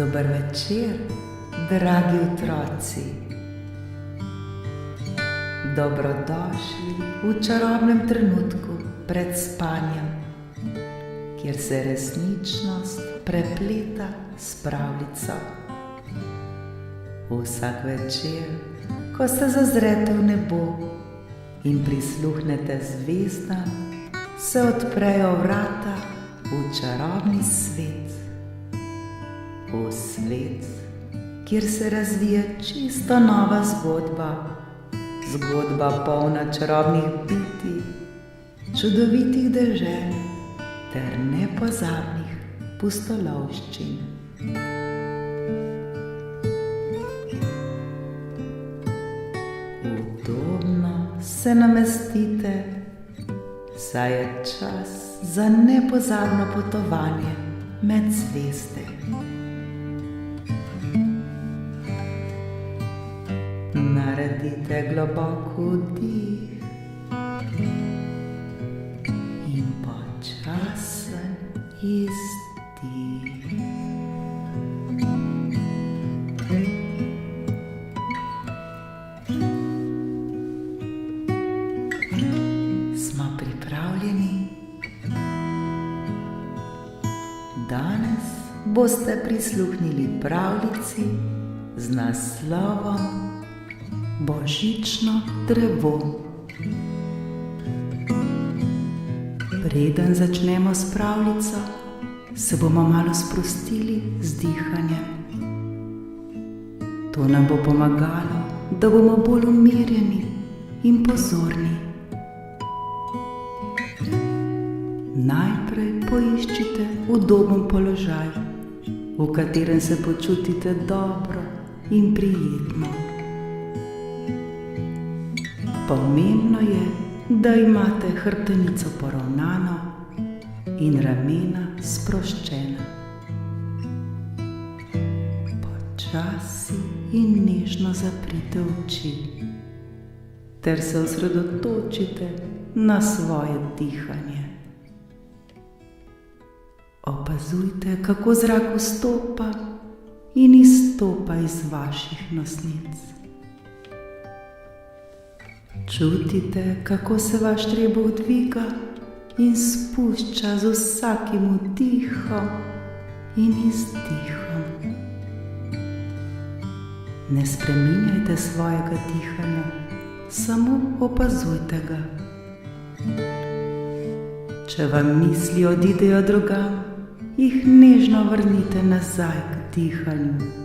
Dober večer, dragi otroci. Dobrodošli v čarobnem trenutku pred spanjem, kjer se resničnost prepleta s pravljico. Vsak večer, ko se zazrete v nebo in prisluhnete zvezdam, se odprejo vrata v čarobni svet. V svet, kjer se razvija čisto nova zgodba, zgodba polna čarobnih bitij, čudovitih dežel ter nepozabnih pustolovščin. Udobno se namestite, saj je čas za nepozabno potovanje med zvezde. Naredite globok vdih in počasen izdih. Smo pripravljeni? Danes boste prisluhnili pravljici z naslovom Božično drevo. Preden začnemo s pravljico, se bomo malo sprostili z dihanjem. To nam bo pomagalo, da bomo bolj umirjeni in pozorni. Najprej poiščite udoben položaj, v katerem se počutite dobro in prijetno. Pomembno je, da imate hrbtenico poravnano in ramena sproščena. Počasi in nežno zaprite oči ter se osredotočite na svoje dihanje. Opazujte, kako zrak vstopa in izstopa iz vaših nosnic. Čutite, kako se vaš trebuh dviga in spušča z vsakim vdihom in izdihom. Ne spreminjajte svojega dihanja, samo opazujte ga. Če vam misli odidejo drugam, jih nežno vrnite nazaj k dihanju.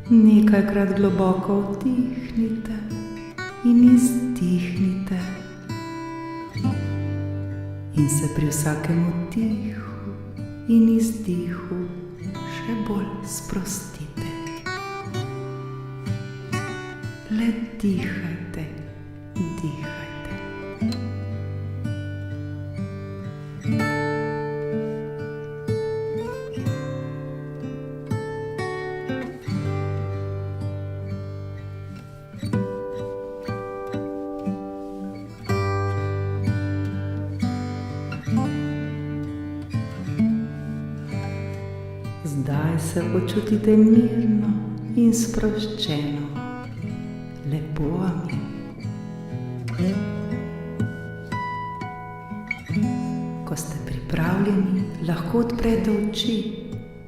Nekajkrat globoko vdihnite in izdihnite. In se pri vsakem vdihu in izdihu še bolj sprostite. Le dihajte, dihajte. Zdaj se počutite mirno in sproščeno. Lepo vam je. Ko ste pripravljeni, lahko odprete oči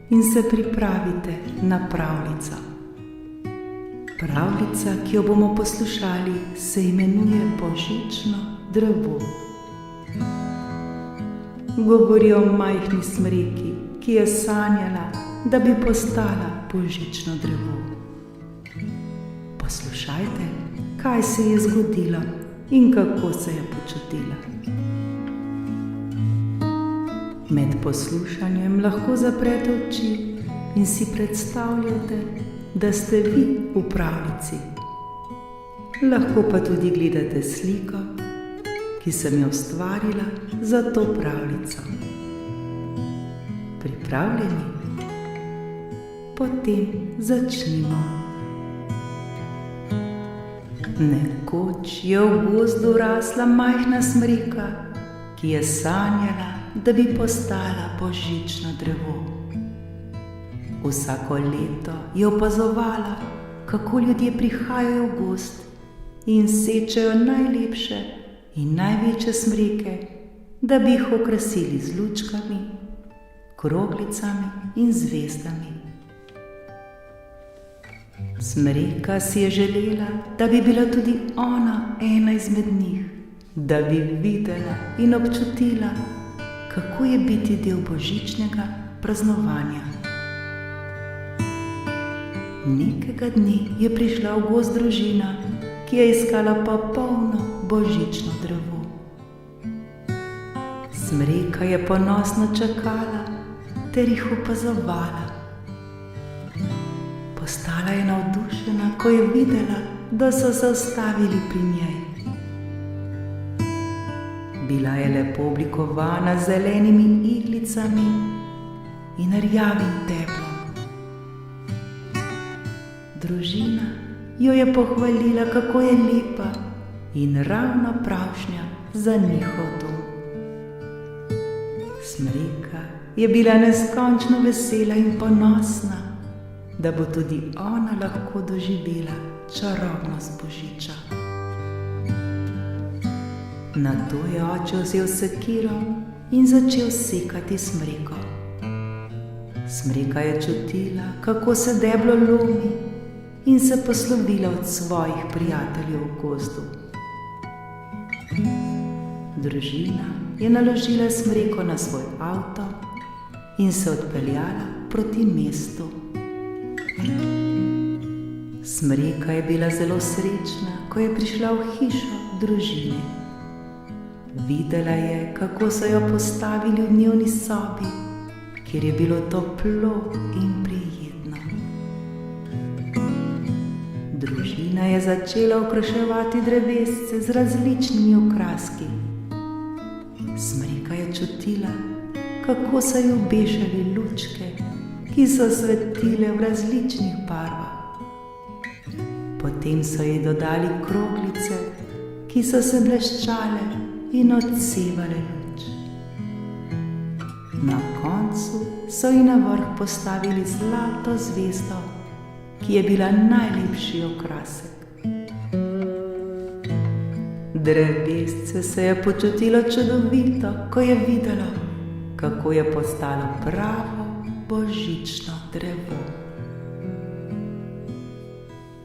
in se pripravite na pravljico. Pravljica, ki jo bomo poslušali, se imenuje Božično drevo. Govori o majhni smreki, ki je sanjala, da bi postala božično drevo. Poslušajte, kaj se je zgodilo in kako se je počutila. Med poslušanjem lahko zaprete oči in si predstavljate, da ste vi v pravljici. Lahko pa tudi gledate sliko, ki sem jo ustvarila za to pravljico. Pripravljeni? Potem začnimo. Nekoč je v gozdu rasla majhna smreka, ki je sanjala, da bi postala božično drevo. Vsako leto je opazovala, kako ljudje prihajajo v gozd in sečejo najlepše in največje smreke, da bi jih okrasili z lučkami, kroglicami in zvezdami. Smreka si je želela, da bi bila tudi ona ena izmed njih, da bi videla in občutila, kako je biti del božičnega praznovanja. Nekega dne je prišla v gozd družina, ki je iskala popolno božično drevo. Smreka je ponosno čakala ter jih opazovala. Postala je navdušena, ko je videla, da so se ustavili pri njej. Bila je lepo oblikovana z zelenimi iglicami in rjavim teplom. Družina jo je pohvalila, kako je lepa in ravno pravšnja za njihov dom. Smreka je bila neskončno vesela in ponosna, da bo tudi ona lahko doživela čarobnost božiča. Nato je oče vzel sekiro in začel sekati smreko. Smreka je čutila, kako se deblo lomi, in se poslovila od svojih prijateljev v gozdu. Družina je naložila smreko na svoj avto in se odpeljala proti mestu. Smreka je bila zelo srečna, ko je prišla v hišo družine. Videla je, kako so jo postavili v dnevni sobi, kjer je bilo toplo in prijetno. Družina je začela okraševati drevesce z različnimi okraski. Smreka je čutila, kako so ji obešali lučke, ki so svetile v različnih barvah. Potem so ji dodali kroglice, ki so se bleščale in odsevale luč. Na koncu so ji na vrh postavili zlato zvezdo, ki je bila najlepši okrasek. Drevesce se je počutilo čudovito, ko je videlo, kako je postalo pravo božično drevo.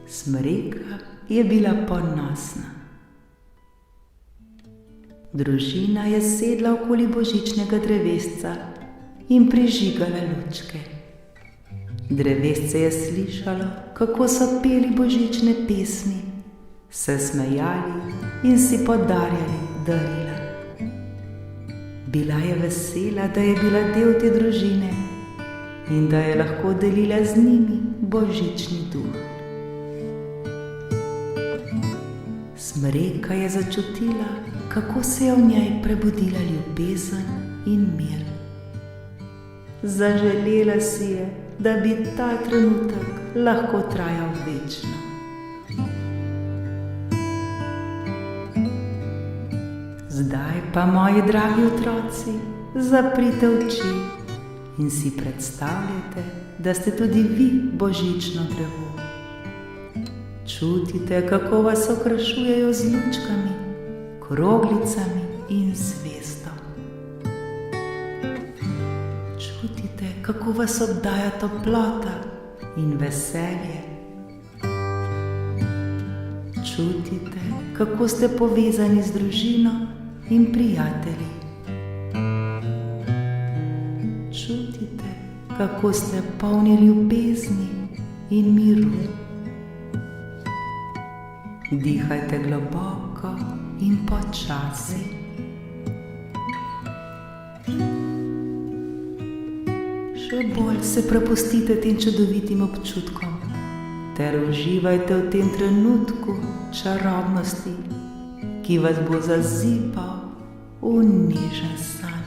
Smreka je bila ponosna. Družina je sedla okoli božičnega drevesca in prižigala lučke. Drevesce je slišalo, kako so peli božične pesmi, se smejali in si podarjali darila. Bila je vesela, da je bila del te družine in da je lahko delila z njimi božični duh. Smreka je začutila, kako se je v njej prebudila ljubezen in mir. Zaželela si je, da bi ta trenutek lahko trajal večno. Zdaj pa, moji dragi otroci, zaprite oči in si predstavljajte, da ste tudi vi božično drevo. Čutite, kako vas okrašujejo z lučkami, kroglicami in zvezdo. Čutite, kako vas obdaja toplota in veselje. Čutite, kako ste povezani z družino in prijatelji. Čutite, kako ste polni ljubezni in miru. Dihajte globoko in počasi. Še bolj se prepustite tem čudovitim občutkom ter uživajte v tem trenutku čarobnosti, ki vas bo zazipal v nežen san.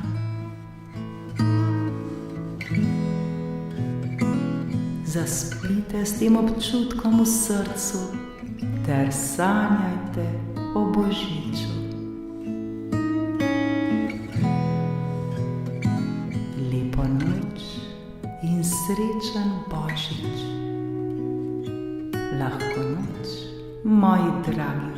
Zaspite s tem občutkom v srcu ter sanjajte o božiču. Lepo noč in se srečen Božič. Lahko noč, moji dragi